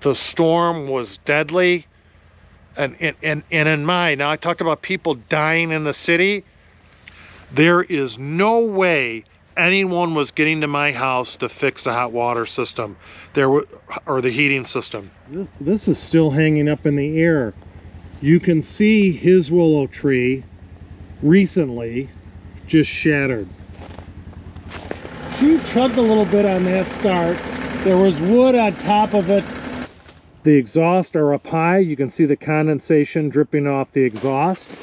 the storm was deadly. And in mind, now I talked about people dying in the city. There is no way anyone was getting to my house to fix the hot water system or the heating system. This is still hanging up in the air. You can see his willow tree recently just shattered. She chugged a little bit on that start. There was wood on top of it. The exhaust are up high. You can see the condensation dripping off the exhaust.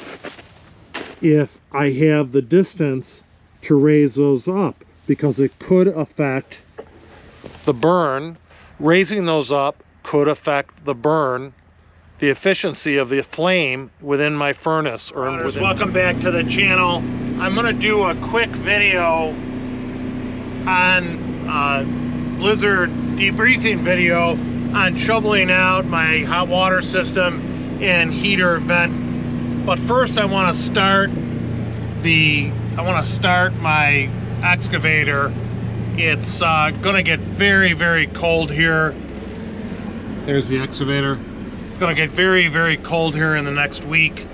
If I have the distance to raise those up, because it could affect the burn. Raising those up could affect the burn, the efficiency of the flame within my furnace. Welcome back to the channel. I'm gonna do a quick video on Blizzard debriefing video on shoveling out my hot water system and heater vent. But first I want to start my excavator. It's gonna get very, very cold here. There's the excavator. It's gonna get very, very cold here in the next week.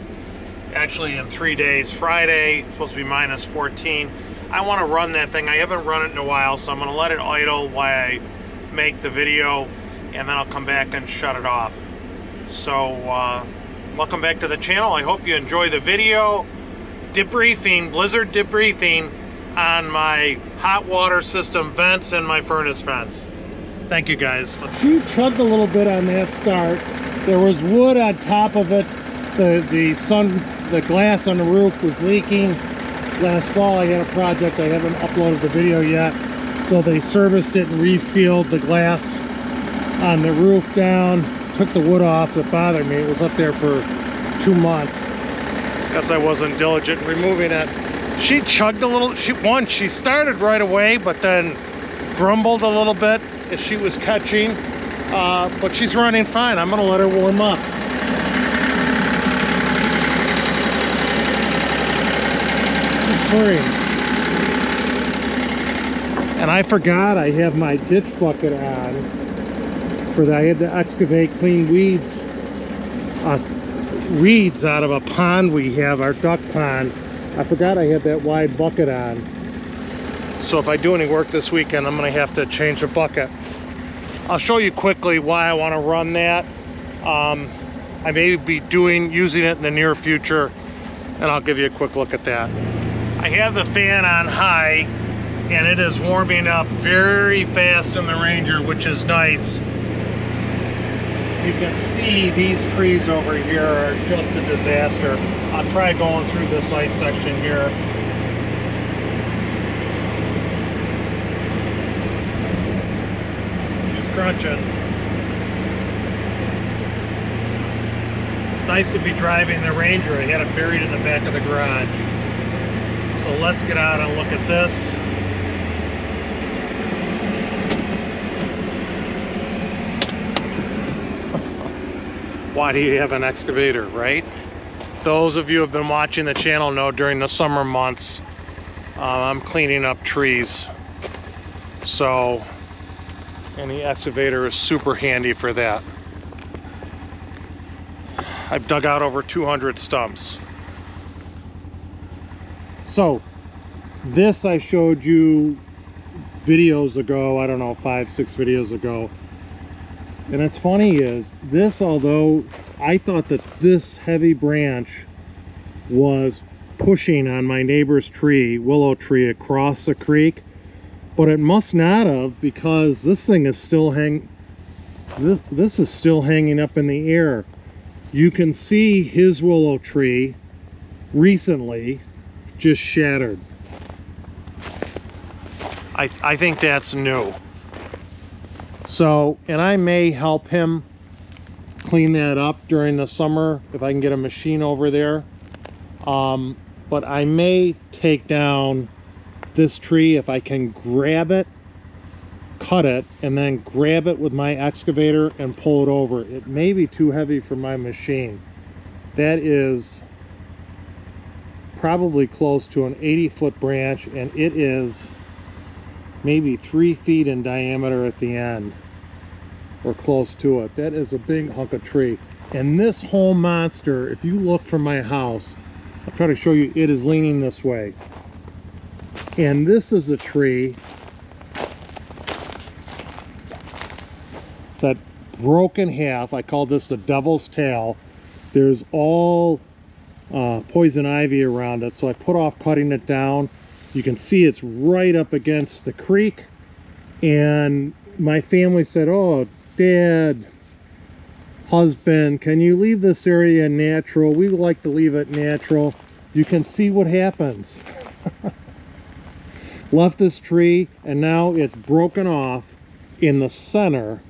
Actually in 3 days. Friday, it's supposed to be minus 14. I want to run that thing. I haven't run it in a while, so I'm gonna let it idle while I make the video, and then I'll come back and shut it off. So welcome back to the channel. I hope you enjoy the video. Debriefing, Blizzard debriefing on my hot water system vents and my furnace vents. Thank you guys. She chugged a little bit on that start. There was wood on top of it. The glass on the roof was leaking. Last fall I had a project, I haven't uploaded the video yet, so they serviced it and resealed the glass on the roof down, took the wood off. It bothered me. It was up there for 2 months. Guess I wasn't diligent in removing it. She chugged a little. She started right away, but then grumbled a little bit as she was catching. But she's running fine. I'm gonna let her warm up. She's purring. And I forgot I have my ditch bucket on. I had to excavate, clean weeds out of a pond we have, our duck pond. I forgot I had that wide bucket on. So if I do any work this weekend, I'm going to have to change the bucket. I'll show you quickly why I want to run that. I may be using it in the near future, and I'll give you a quick look at that. I have the fan on high, and it is warming up very fast in the Ranger, which is nice. You can see these trees over here are just a disaster. I'll try going through this ice section here. She's crunching. It's nice to be driving the Ranger. I had it buried in the back of the garage. So let's get out and look at this. Why do you have an excavator, right? Those of you who have been watching the channel know during the summer months, I'm cleaning up trees. So, and the excavator is super handy for that. I've dug out over 200 stumps. So, this I showed you videos ago, I don't know, 5-6 videos ago. And it's funny is this, although I thought that this heavy branch was pushing on my neighbor's tree, willow tree, across the creek, but it must not have, because this thing is still this is still hanging up in the air. You can see his willow tree recently just shattered. I think that's new. So, and I may help him clean that up during the summer if I can get a machine over there. But I may take down this tree if I can grab it, cut it, and then grab it with my excavator and pull it over. It may be too heavy for my machine. That is probably close to an 80-foot branch, and it is maybe 3 feet in diameter at the end. or close to it. That is a big hunk of tree. And this whole monster, if you look from my house, I'll try to show you, it is leaning this way. And this is a tree that broke in half. I call this the devil's tail. There's all poison ivy around it, so I put off cutting it down. You can see it's right up against the creek, and my family said, "Oh, Dad, husband, can you leave this area natural? We like to leave it natural." You can see what happens. Left this tree, and now it's broken off in the center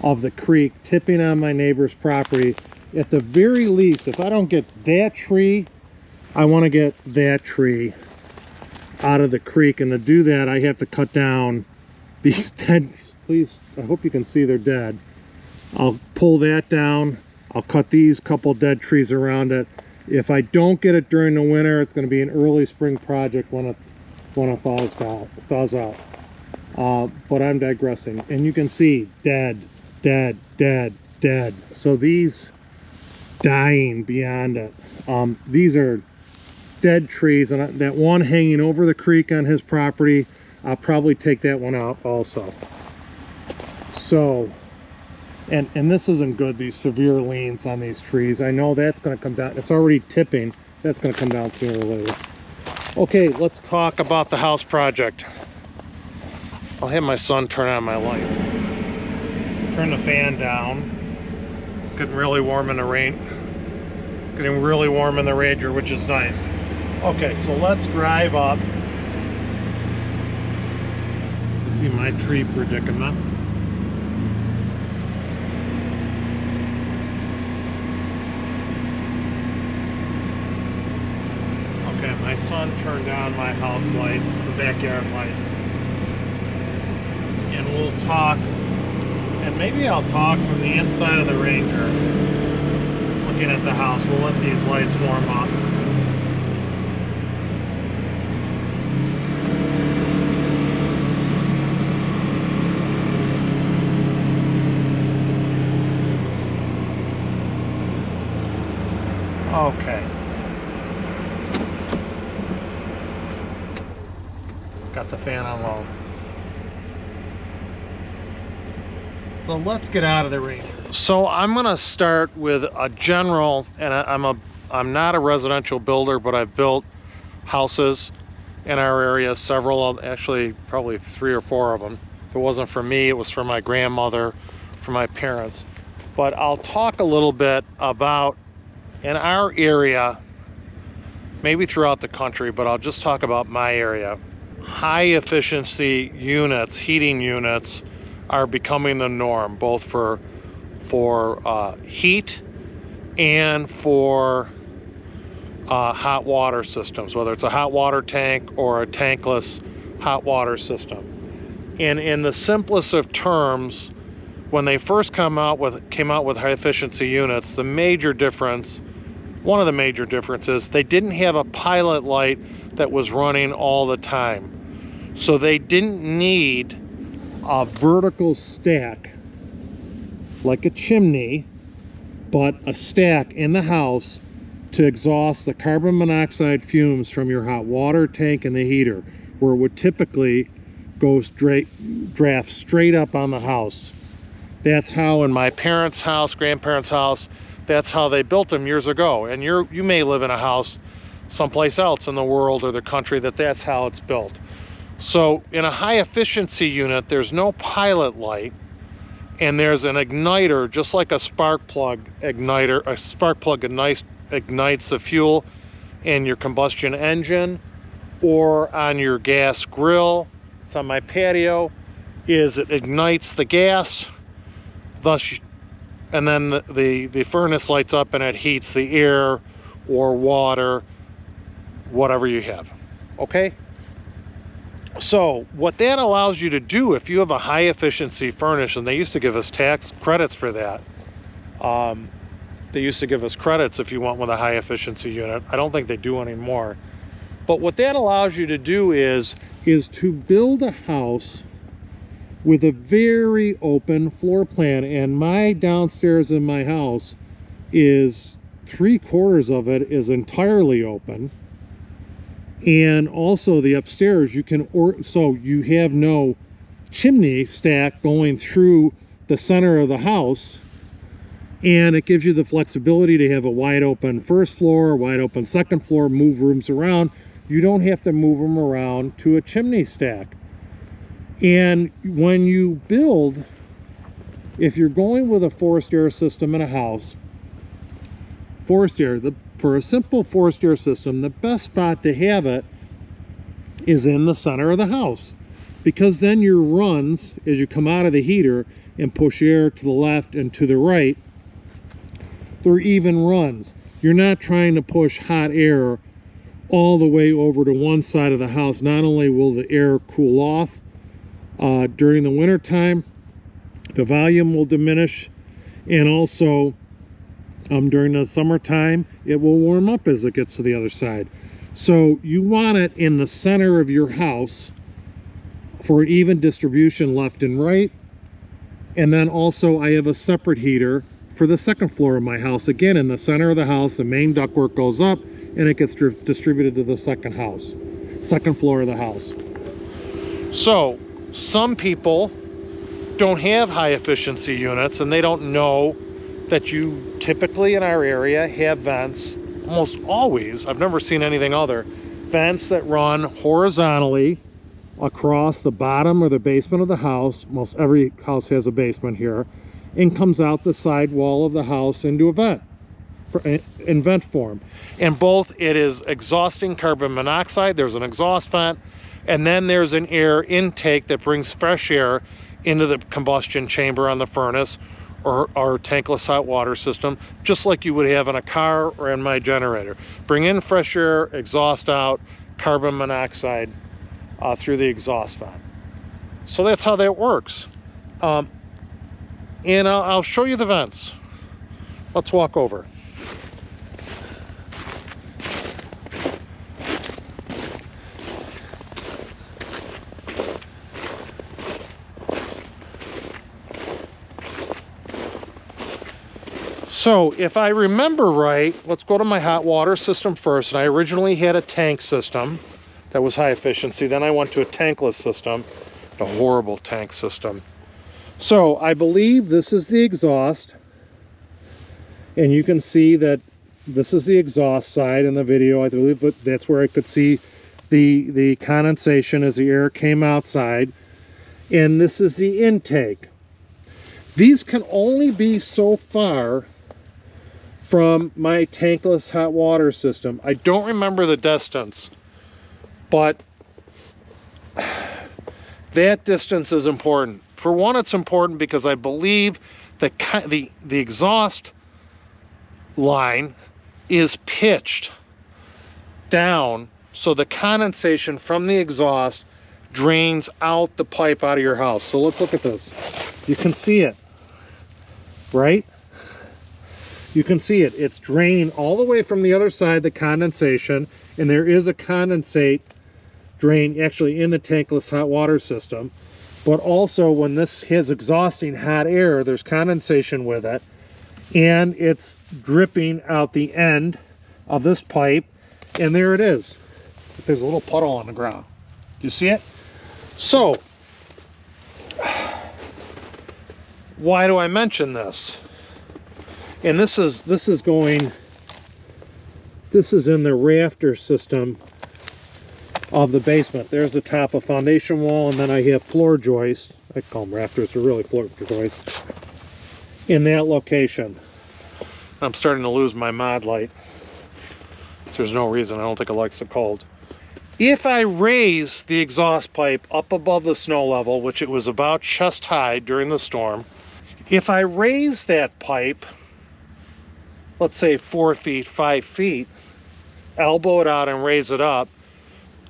of the creek, tipping on my neighbor's property. At the very least, if I don't get that tree, I want to get that tree out of the creek. And to do that, I have to cut down these dead, please, I hope you can see they're dead. I'll pull that down. I'll cut these couple dead trees around it. If I don't get it during the winter, it's going to be an early spring project when it thaws out. But I'm digressing. And you can see dead, dead, dead, dead. So these dying beyond it. These are dead trees, and that one hanging over the creek on his property, I'll probably take that one out also. So, and this isn't good, these severe leans on these trees. I know that's going to come down. It's already tipping. That's going to come down sooner or later. Okay, let's talk about the house project. I'll have my son turn on my lights. Turn the fan down. It's getting really warm in the rain. Getting really warm in the Ranger, which is nice. Okay, so let's drive up. Let's see my tree predicament. Okay, my son turned on my house lights, the backyard lights. And we'll talk, and maybe I'll talk from the inside of the Ranger, looking at the house. We'll let these lights warm up. Okay. Got the fan on low. So let's get out of the Ranger. So I'm gonna start with a general, and I'm not a residential builder, but I've built houses in our area, several, actually probably 3 or 4 of them. If it wasn't for me, it was for my grandmother, for my parents. But I'll talk a little bit about, in our area, maybe throughout the country, but I'll just talk about my area. High efficiency units, heating units, are becoming the norm, both for heat and for hot water systems, whether it's a hot water tank or a tankless hot water system. And in the simplest of terms, when they first came out with high efficiency units, the major difference, one of the major differences, they didn't have a pilot light that was running all the time. So they didn't need a vertical stack like a chimney, but a stack in the house to exhaust the carbon monoxide fumes from your hot water tank and the heater, where it would typically go draft straight up on the house. That's how in my parents' house, grandparents' house, that's how they built them years ago. And you may live in a house someplace else in the world or the country that's how it's built. So in a high efficiency unit, there's no pilot light, and there's an igniter, just like a spark plug igniter. A spark plug ignites the fuel in your combustion engine or on your gas grill. It's on my patio. It ignites the gas, thus, and then the furnace lights up and it heats the air or water, whatever you have. Okay? So what that allows you to do, if you have a high efficiency furnace, and they used to give us tax credits for that. They used to give us credits if you went with a high efficiency unit. I don't think they do anymore. But what that allows you to do is to build a house with a very open floor plan. And my downstairs in my house is 3/4 of it is entirely open. And also the upstairs, you can, so you have no chimney stack going through the center of the house, and it gives you the flexibility to have a wide open first floor, wide open second floor, move rooms around. You don't have to move them around to a chimney stack. And when you build, if you're going with a forced air system in a house, forced air, for a simple forced air system, the best spot to have it is in the center of the house, because then your runs, as you come out of the heater and push air to the left and to the right, they're even runs. You're not trying to push hot air all the way over to one side of the house. Not only will the air cool off during the winter time, the volume will diminish, and also during the summertime it will warm up as it gets to the other side. So you want it in the center of your house for even distribution left and right. And then also I have a separate heater for the second floor of my house. Again, in the center of the house, the main ductwork goes up and it gets distributed to the second floor of the house. So some people don't have high efficiency units, and they don't know that you typically in our area have vents, almost always, I've never seen anything other, vents that run horizontally across the bottom or the basement of the house. Most every house has a basement here, and comes out the side wall of the house into a vent, in vent form. And both, it is exhausting carbon monoxide, there's an exhaust vent, and then there's an air intake that brings fresh air into the combustion chamber on the furnace or tankless hot water system, just like you would have in a car or in my generator. Bring in fresh air, exhaust out carbon monoxide through the exhaust vent. So that's how that works. And I'll show you the vents. Let's walk over. So if I remember right, let's go to my hot water system first. And I originally had a tank system that was high efficiency. Then I went to a tankless system, a horrible tank system. So I believe this is the exhaust, and you can see that this is the exhaust side in the video. I believe that's where I could see the condensation as the air came outside. And this is the intake. These can only be so far from my tankless hot water system. I don't remember the distance, but that distance is important. For one, it's important because I believe that the exhaust line is pitched down so the condensation from the exhaust drains out the pipe out of your house. So let's look at this. You can see it, right? You can see it. It's draining all the way from the other side, the condensation, and there is a condensate drain actually in the tankless hot water system. But also when this has exhausting hot air, there's condensation with it, and it's dripping out the end of this pipe, and there it is. There's a little puddle on the ground. Do you see it? So why do I mention this? And this is in the rafter system of the basement. There's the top of foundation wall, and then I have floor joists. I call them rafters, they're really floor joists in that location. I'm starting to lose my mod light. There's no reason. I don't think it likes the cold. If I raise the exhaust pipe up above the snow level, which it was about chest high during the storm, if I raise that pipe, let's say 4 feet, 5 feet, elbow it out and raise it up,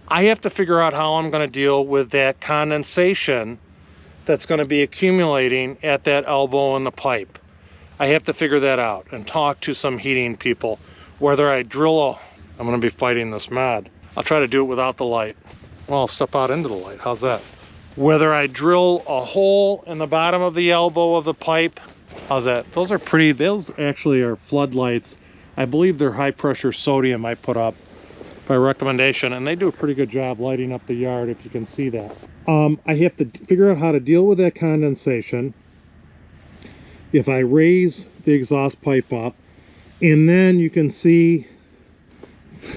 I have to figure out how I'm going to deal with that condensation that's going to be accumulating at that elbow in the pipe. I have to figure that out and talk to some heating people. Whether I drill I'm going to be fighting this mod. I'll try to do it without the light. Well, I'll step out into the light. How's that? whether I drill a hole in the bottom of the elbow of the pipe. How's that? Those are pretty, those actually are floodlights. I believe they're high pressure sodium I put up by recommendation, and they do a pretty good job lighting up the yard, if you can see that. I have to figure out how to deal with that condensation if I raise the exhaust pipe up, and then you can see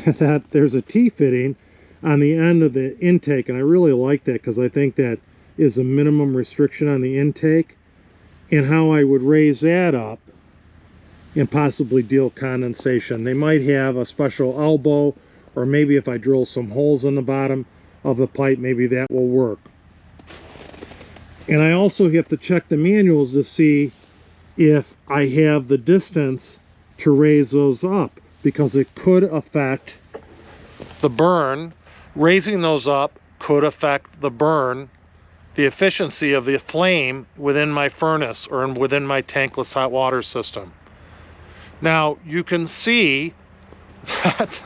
that there's a T-fitting on the end of the intake, and I really like that because I think that is a minimum restriction on the intake, and how I would raise that up and possibly deal condensation. They might have a special elbow, or maybe if I drill some holes in the bottom of the pipe, maybe that will work. And I also have to check the manuals to see if I have the distance to raise those up, because it could affect the burn. Raising those up could affect the burn, the efficiency of the flame within my furnace or within my tankless hot water system. Now, you can see that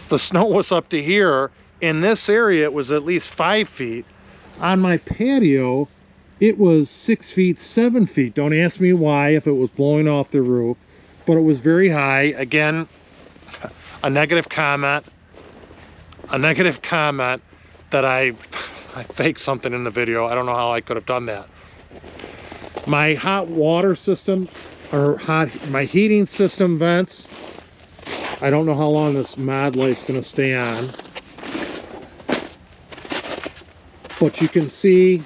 the snow was up to here. In this area, it was at least 5 feet. On my patio, it was 6 feet, 7 feet. Don't ask me why, if it was blowing off the roof, but it was very high. Again, a negative comment that I faked something in the video. I don't know how I could have done that. My hot water system, or my heating system vents, I don't know how long this mod light's going to stay on, but you can see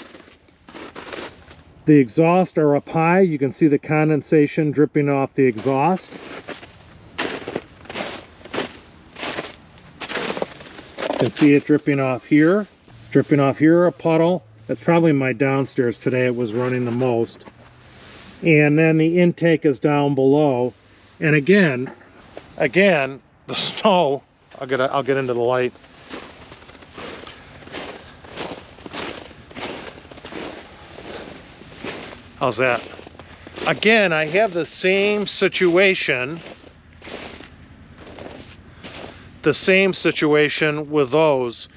the exhaust are up high. You can see the condensation dripping off the exhaust. You can see it dripping off here. Dripping off here, a puddle. That's probably my downstairs today. It was running the most. And then the intake is down below. And again, the snow, I'll get into the light. How's that? Again, I have the same situation. The same situation with those.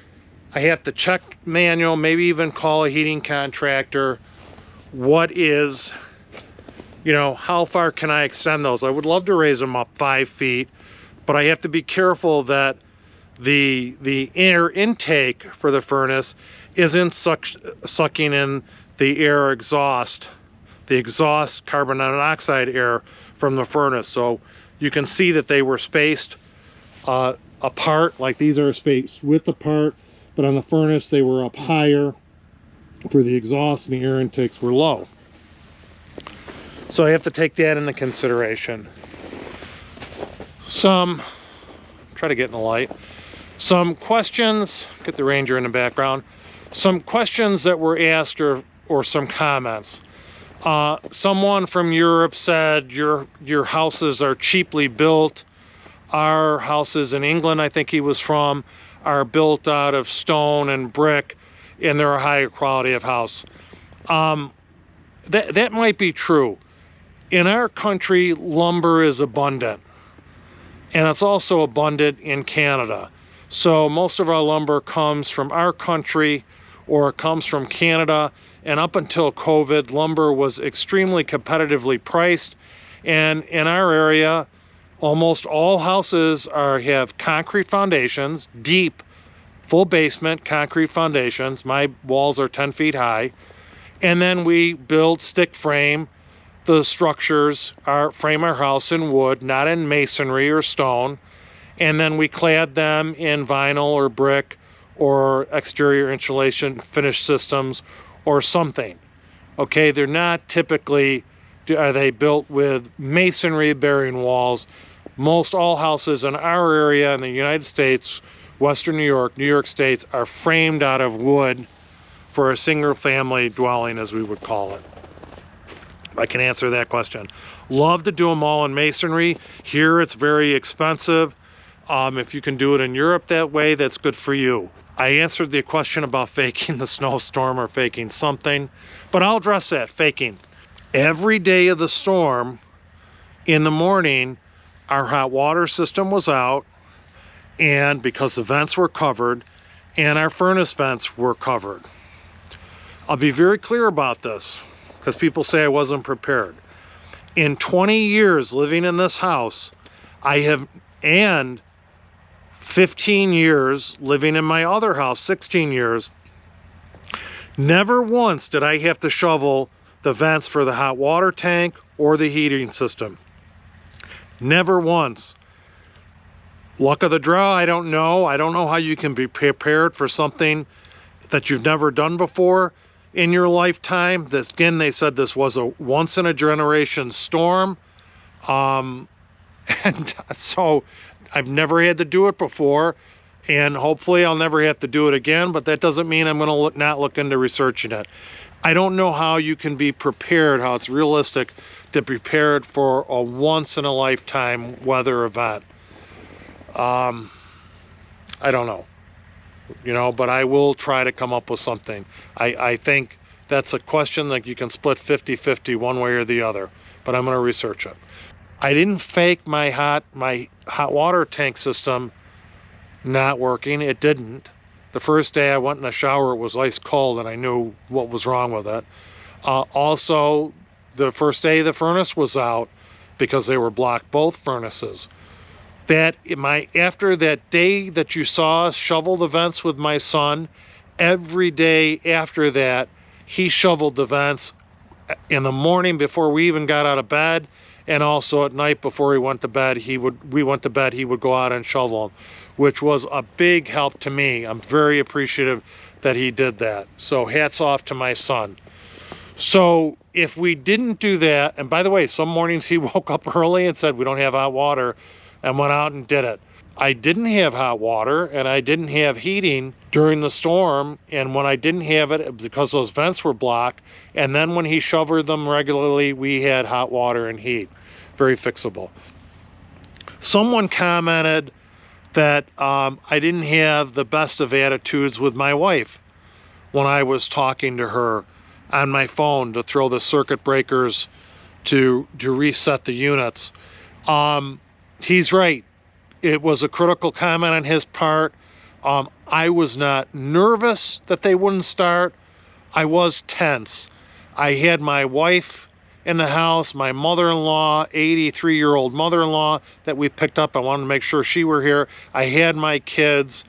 I have to check manual, maybe even call a heating contractor. What is, you know, how far can I extend those? I would love to raise them up 5 feet, but I have to be careful that the air intake for the furnace isn't sucking in the air exhaust, the exhaust carbon monoxide air from the furnace. So you can see that they were spaced apart, like these are spaced width apart, but on the furnace they were up higher for the exhaust and the air intakes were low. So I have to take that into consideration. Try to get in the light. Some questions, get the Ranger in the background. Some questions that were asked or some comments. Someone from Europe said your houses are cheaply built. Our houses in England, I think he was from, are built out of stone and brick, and they're a higher quality of house. That might be true. In our country, lumber is abundant, and it's also abundant in Canada. So most of our lumber comes from our country, or it comes from Canada. And up until COVID, lumber was extremely competitively priced. And in our area, almost all houses have concrete foundations, deep, full basement concrete foundations. My walls are 10 feet high. And then we build stick frame. The structures frame our house in wood, not in masonry or stone. And then we clad them in vinyl or brick or exterior insulation finish systems or something. Okay, they're not typically, are they built with masonry bearing walls. Most all houses in our area in the United States, Western New York States, are framed out of wood for a single family dwelling, as we would call it. I can answer that question. Love to do them all in masonry. Here it's very expensive. If you can do it in Europe that way, that's good for you. I answered the question about faking the snowstorm or faking something, but I'll address that, faking. Every day of the storm, in the morning, our hot water system was out, and because the vents were covered, and our furnace vents were covered. I'll be very clear about this because people say I wasn't prepared. In 20 years living in this house, and 15 years living in my other house, 16 years, never once did I have to shovel the vents for the hot water tank or the heating system. Never once. Luck of the draw, I don't know. I don't know how you can be prepared for something that you've never done before in your lifetime. This, again, they said this was a once in a generation storm. And so I've never had to do it before, and hopefully I'll never have to do it again, but that doesn't mean I'm going to not look into researching it. I don't know how you can be prepared, how it's realistic to be prepared for a once in a lifetime weather event. I don't know, you know, but I will try to come up with something. I think that's a question that you can split 50-50 one way or the other, but I'm going to research it. I didn't fake my hot water tank system not working. It didn't. The first day I went in the shower, it was ice cold, and I knew what was wrong with it. Also, the first day the furnace was out because they were blocked, both furnaces. After that day that you saw us shovel the vents with my son, every day after that, he shoveled the vents in the morning before we even got out of bed, and also at night before he went to bed. He would go out and shovel them, which was a big help to me. I'm very appreciative that he did that. So hats off to my son. So if we didn't do that, and by the way, some mornings he woke up early and said we don't have hot water, and went out and did it. I didn't have hot water and I didn't have heating during the storm, and when I didn't have it because those vents were blocked, and then when he shoveled them regularly, we had hot water and heat. Very fixable. Someone commented that I didn't have the best of attitudes with my wife when I was talking to her on my phone to throw the circuit breakers to reset the units. He's right. It was a critical comment on his part. I was not nervous that they wouldn't start. I was tense. I had my wife in the house, my mother-in-law, 83-year-old mother-in-law that we picked up. I wanted to make sure she were here. I had my kids,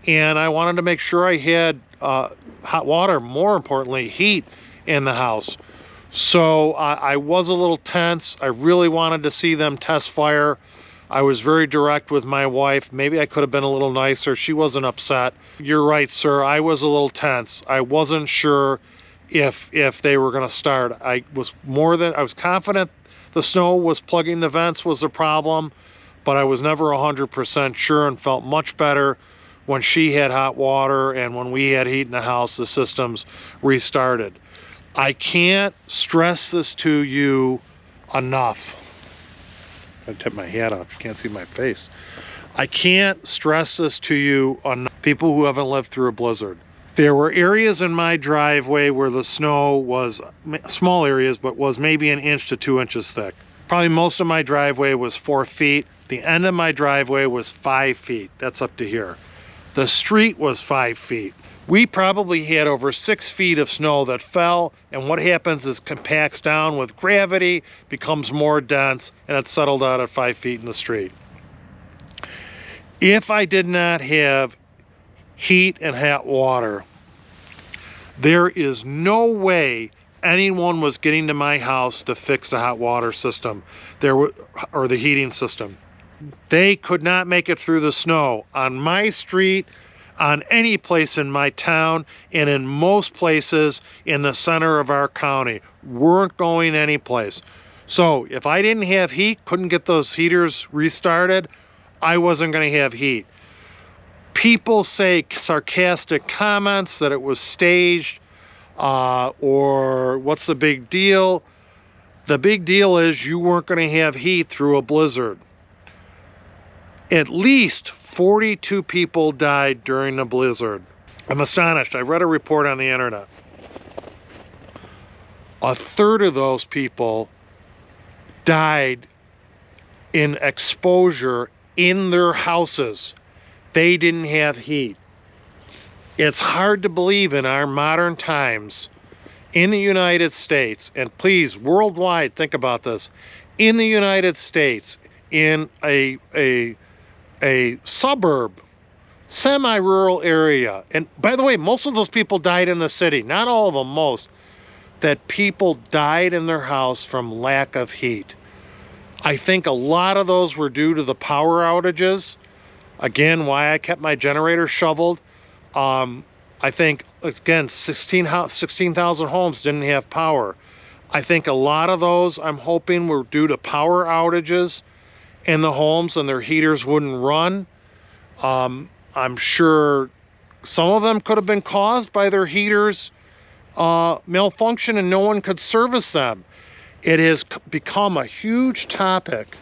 and I wanted to make sure I had hot water, more importantly, heat in the house. So I was a little tense. I really wanted to see them test fire. I was very direct with my wife. Maybe I could have been a little nicer. She wasn't upset. You're right, sir. I was a little tense. I wasn't sure if they were going to start. I was confident the snow was plugging the vents was the problem, but I was never 100% sure, and felt much better when she had hot water and when we had heat in the house, the systems restarted. I can't stress this to you enough. I tip my hat off, you can't see my face. I can't stress this to you on people who haven't lived through a blizzard. There were areas in my driveway where the snow was, small areas, but was maybe 1 inch to 2 inches thick. Probably most of my driveway was 4 feet. The end of my driveway was 5 feet. That's up to here. The street was 5 feet. We probably had over 6 feet of snow that fell, and what happens is compacts down with gravity, becomes more dense, and it settled out at 5 feet in the street. If I did not have heat and hot water, there is no way anyone was getting to my house to fix the hot water system or the heating system. They could not make it through the snow on my street, on any place in my town, and in most places in the center of our county. Weren't going anyplace. So if I didn't have heat, couldn't get those heaters restarted, I wasn't going to have heat. People say sarcastic comments that it was staged, or what's the big deal? The big deal is you weren't going to have heat through a blizzard. At least 42 people died during the blizzard. I'm astonished. I read a report on the internet. A third of those people died in exposure in their houses. They didn't have heat. It's hard to believe in our modern times in the United States, and please, worldwide, think about this, in the United States, in a suburb, semi-rural area, and by the way, most of those people died in the city, not all of them, most, that people died in their house from lack of heat. I think a lot of those were due to the power outages. Again, why I kept my generator shoveled. I think, again, 16,000 homes didn't have power. I think a lot of those, I'm hoping, were due to power outages in the homes and their heaters wouldn't run. I'm sure some of them could have been caused by their heaters malfunction and no one could service them. It has become a huge topic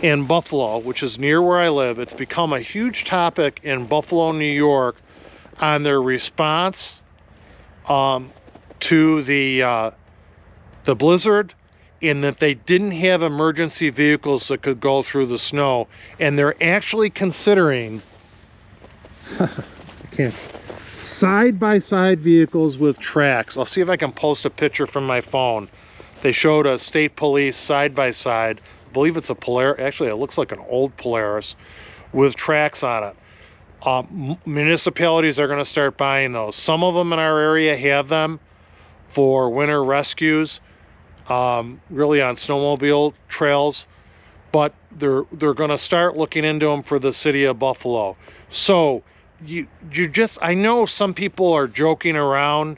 in Buffalo, which is near where I live. It's become a huge topic in Buffalo, New York, on their response to the blizzard, in that they didn't have emergency vehicles that could go through the snow, and they're actually considering I can't, side-by-side vehicles with tracks. I'll see if I can post a picture from my phone. They showed a state police side-by-side, I believe it's a Polaris, actually it looks like an old Polaris, with tracks on it. Municipalities are going to start buying those. Some of them in our area have them for winter rescues, really on snowmobile trails, but they're going to start looking into them for the city of Buffalo. So you just, I know some people are joking around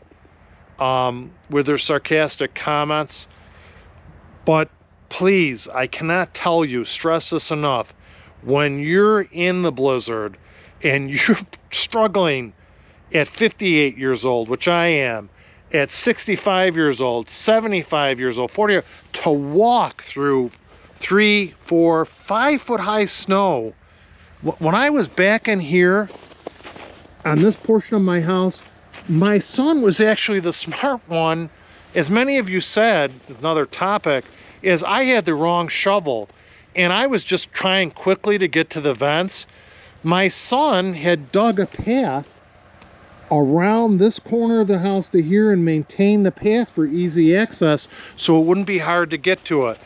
with their sarcastic comments, but please, I cannot tell you, stress this enough, when you're in the blizzard and you're struggling at 58 years old, which I am, at 65 years old, 75 years old, 40 years, to walk through 3, 4, 5 foot high snow. When I was back in here on this portion of my house, my son was actually the smart one. As many of you said, another topic, is I had the wrong shovel and I was just trying quickly to get to the vents. My son had dug a path around this corner of the house to here and maintained the path for easy access so it wouldn't be hard to get to it.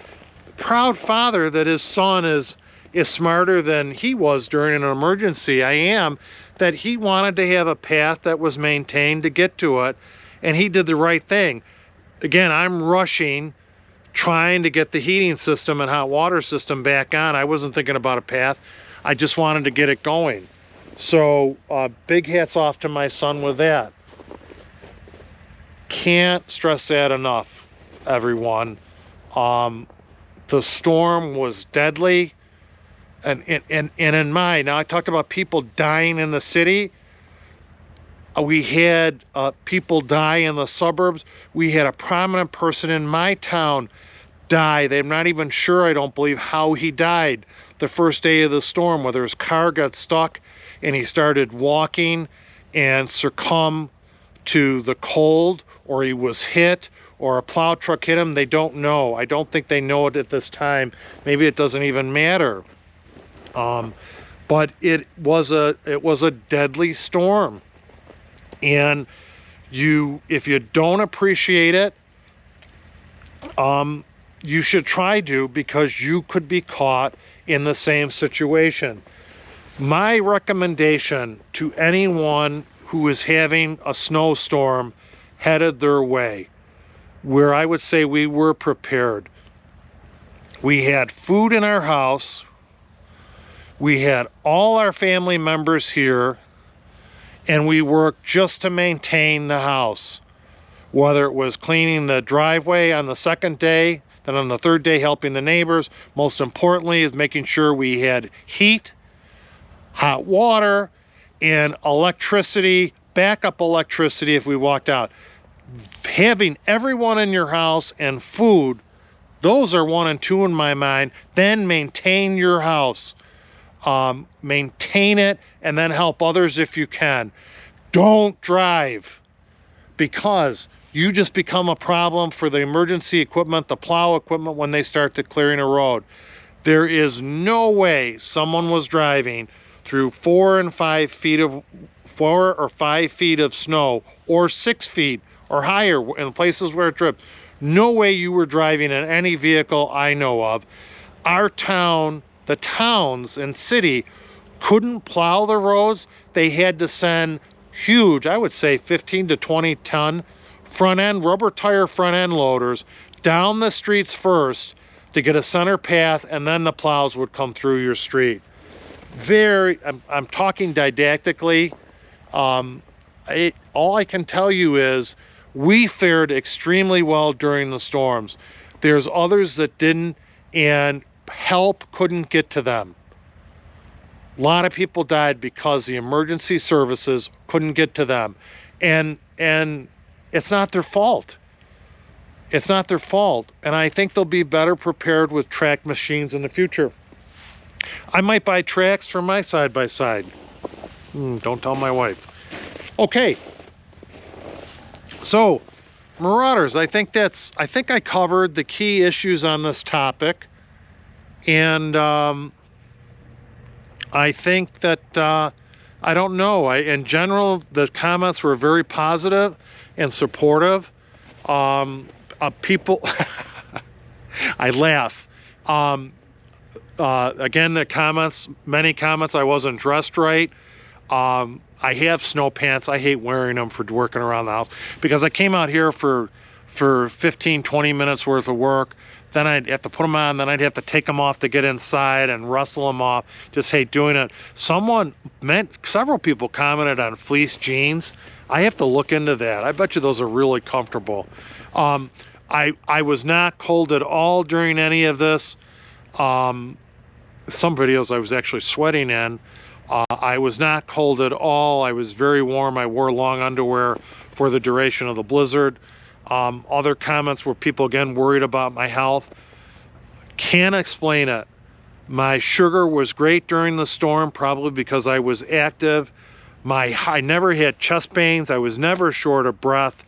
Proud father that his son is smarter than he was during an emergency. I am, that he wanted to have a path that was maintained to get to it, and he did the right thing. Again, I'm rushing, trying to get the heating system and hot water system back on. I wasn't thinking about a path. I just wanted to get it going. So big hats off to my son with that. Can't stress that enough, everyone. The storm was deadly. And in my, now I talked about people dying in the city. We had people die in the suburbs. We had a prominent person in my town die. They're not even sure, I don't believe, how he died the first day of the storm, whether his car got stuck and he started walking and succumbed to the cold, or he was hit, or a plow truck hit him. They don't know. I don't think they know it at this time. Maybe it doesn't even matter. But it was a deadly storm, and if you don't appreciate it, you should try to, because you could be caught in the same situation. My recommendation to anyone who is having a snowstorm headed their way, where I would say we were prepared. We had food in our house. We had all our family members here, and we worked just to maintain the house. Whether it was cleaning the driveway on the second day, then on the third day helping the neighbors. Most importantly is making sure we had heat, hot water, and electricity, backup electricity if we walked out. Having everyone in your house and food, those are 1 and 2 in my mind. Then maintain your house. Maintain it, and then help others if you can. Don't drive, because you just become a problem for the emergency equipment, the plow equipment, when they start to clearing a road. There is no way someone was driving through 4 or 5 feet of snow, or 6 feet, or higher in places where it dripped. No way you were driving in any vehicle I know of. Our town, the towns and city couldn't plow the roads. They had to send huge, I would say 15 to 20 ton front end, rubber tire front end loaders down the streets first to get a center path, and then the plows would come through your street. I'm talking didactically. All I can tell you is we fared extremely well during the storms. There's others that didn't, and help couldn't get to them. A lot of people died because the emergency services couldn't get to them. And it's not their fault. It's not their fault. And I think they'll be better prepared with track machines in the future. I might buy tracks for my side-by-side. Don't tell my wife. Okay. So, Marauders, I think I covered the key issues on this topic. And I think that, I don't know. In general, the comments were very positive and supportive. People, I laugh. Again, the comments, many comments, I wasn't dressed right. I have snow pants. I hate wearing them for working around the house because I came out here for 15, 20 minutes worth of work. Then I'd have to put them on, then I'd have to take them off to get inside and rustle them off. Just hate doing it. Several people commented on fleece jeans. I have to look into that. I bet you those are really comfortable. I was not cold at all during any of this. Some videos I was actually sweating in. I was not cold at all. I was very warm. I wore long underwear for the duration of the blizzard. Other comments were people again worried about my health. Can't explain it. My sugar was great during the storm, probably because I was active. I never had chest pains. I was never short of breath.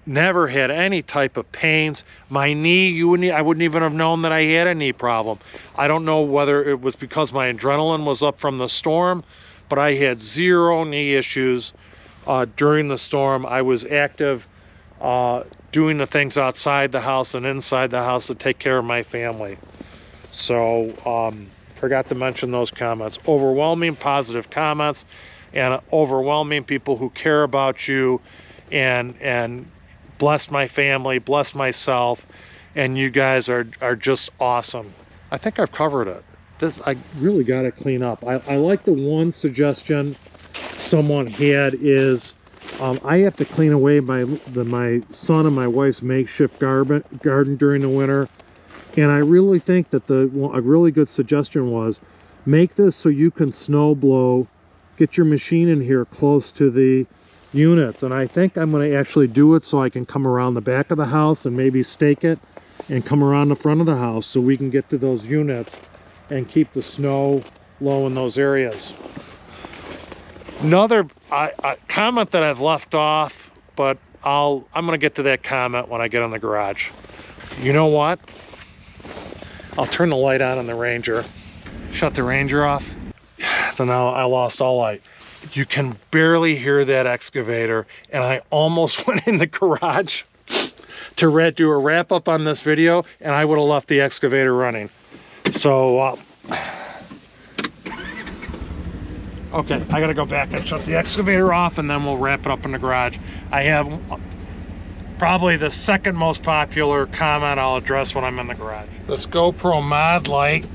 Never had any type of pains. My knee, I wouldn't even have known that I had a knee problem. I don't know whether it was because my adrenaline was up from the storm, but I had zero knee issues during the storm. I was active, doing the things outside the house and inside the house to take care of my family. So, forgot to mention those comments. Overwhelming positive comments and overwhelming people who care about you and bless my family, bless myself, and you guys are just awesome. I think I've covered it. I really got to clean up. I like the one suggestion someone had is I have to clean away my son and my wife's makeshift garden during the winter, and I really think that a really good suggestion was make this so you can snow blow, get your machine in here close to the units. And I think I'm going to actually do it so I can come around the back of the house and maybe stake it and come around the front of the house so we can get to those units and keep the snow low in those areas. Another comment that I've left off, but I'm going to get to that comment when I get in the garage. You know what? I'll turn the light on in the Ranger. Shut the Ranger off. So now I lost all light. You can barely hear that excavator, and I almost went in the garage to do a wrap up on this video, and I would have left the excavator running. So okay, I gotta go back and shut the excavator off, and then we'll wrap it up in the garage. I have probably the second most popular comment I'll address when I'm in the garage. This GoPro mod light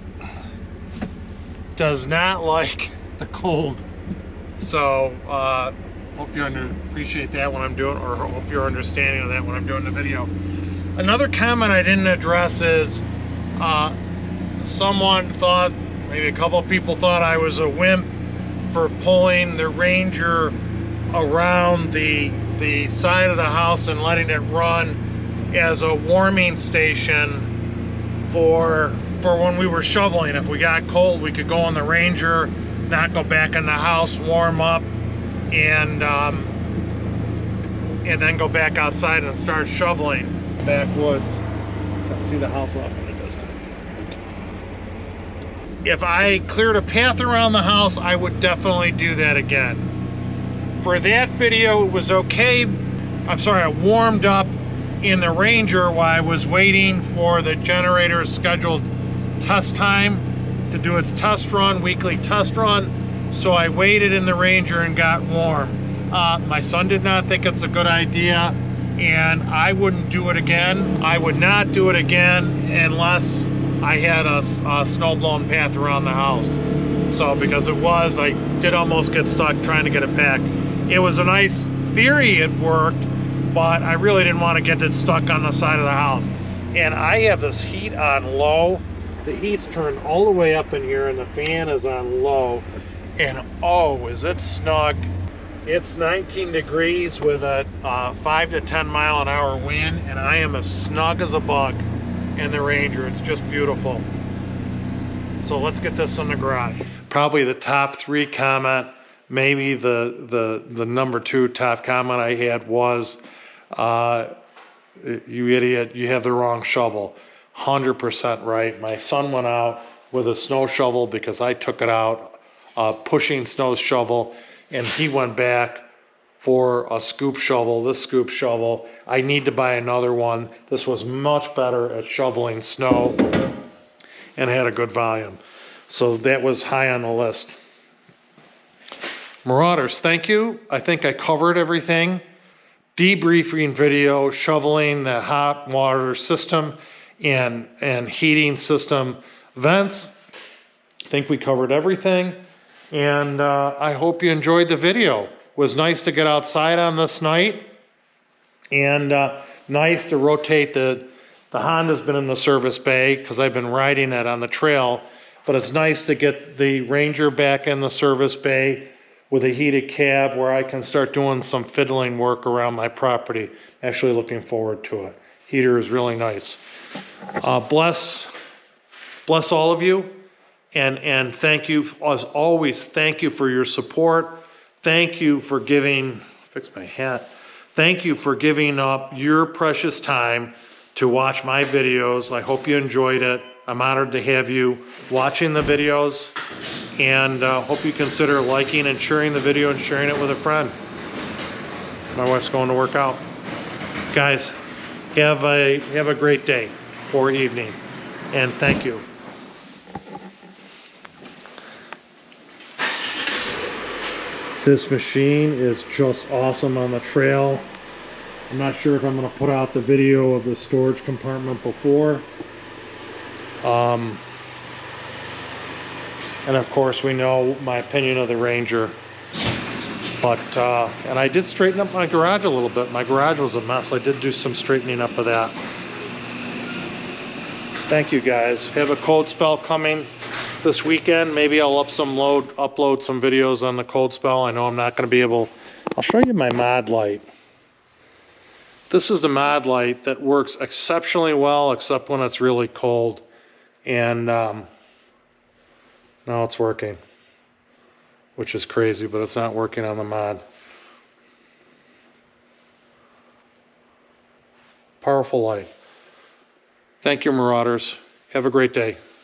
does not like the cold. So hope you appreciate that when I'm doing, or hope you're understanding of that when I'm doing the video. Another comment I didn't address is someone thought, maybe a couple of people thought I was a wimp for pulling the Ranger around the side of the house and letting it run as a warming station for when we were shoveling. If we got cold, we could go on the Ranger, not go back in the house, warm up, and then go back outside and start shoveling. Backwoods. Let's see the house off in the distance. If I cleared a path around the house, I would definitely do that again. For that video, it was okay. I'm sorry, I warmed up in the Ranger while I was waiting for the generator's scheduled test time to do its test run, weekly test run. So I waited in the Ranger and got warm. My son did not think it's a good idea, and I wouldn't do it again. I would not do it again unless I had a snow-blown path around the house. So because I did almost get stuck trying to get it back. It was a nice theory, it worked, but I really didn't want to get it stuck on the side of the house. And I have this heat on low. The heat's turned all the way up in here and the fan is on low. And oh, is it snug. It's 19 degrees with a 5 to 10 mile an hour wind, and I am as snug as a bug in the Ranger. It's just beautiful. So let's get this in the garage. Probably the top 3 comment, maybe the number 2 top comment I had was, you idiot, you have the wrong shovel. 100% right. My son went out with a snow shovel because I took it out, pushing snow shovel, and he went back for a scoop shovel, this scoop shovel. I need to buy another one. This was much better at shoveling snow and had a good volume. So that was high on the list. Marauders, thank you. I think I covered everything. Debriefing video, shoveling the hot water system and heating system vents. I think we covered everything. And I hope you enjoyed the video. It was nice to get outside on this night, and nice to rotate the Honda's been in the service bay because I've been riding it on the trail, but it's nice to get the Ranger back in the service bay with a heated cab where I can start doing some fiddling work around my property. Actually looking forward to it. Heater is really nice. Bless all of you. And thank you, as always, thank you for your support. Thank you for giving, fix my hat. Thank you for giving up your precious time to watch my videos. I hope you enjoyed it. I'm honored to have you watching the videos, and hope you consider liking and sharing the video and sharing it with a friend. My wife's going to work out. Guys, have a great day or evening, and thank you. This machine is just awesome on the trail. I'm not sure if I'm going to put out the video of the storage compartment before. And of course we know my opinion of the Ranger. But, and I did straighten up my garage a little bit. My garage was a mess. I did do some straightening up of that. Thank you guys. Have a cold spell coming this weekend. Maybe I'll upload some videos on the cold spell. I know I'm not going to be able. I'll show you my mod light. This is the mod light that works exceptionally well, except when it's really cold. And now it's working, which is crazy, but it's not working on the mod. Powerful light. Thank you, Marauders. Have a great day.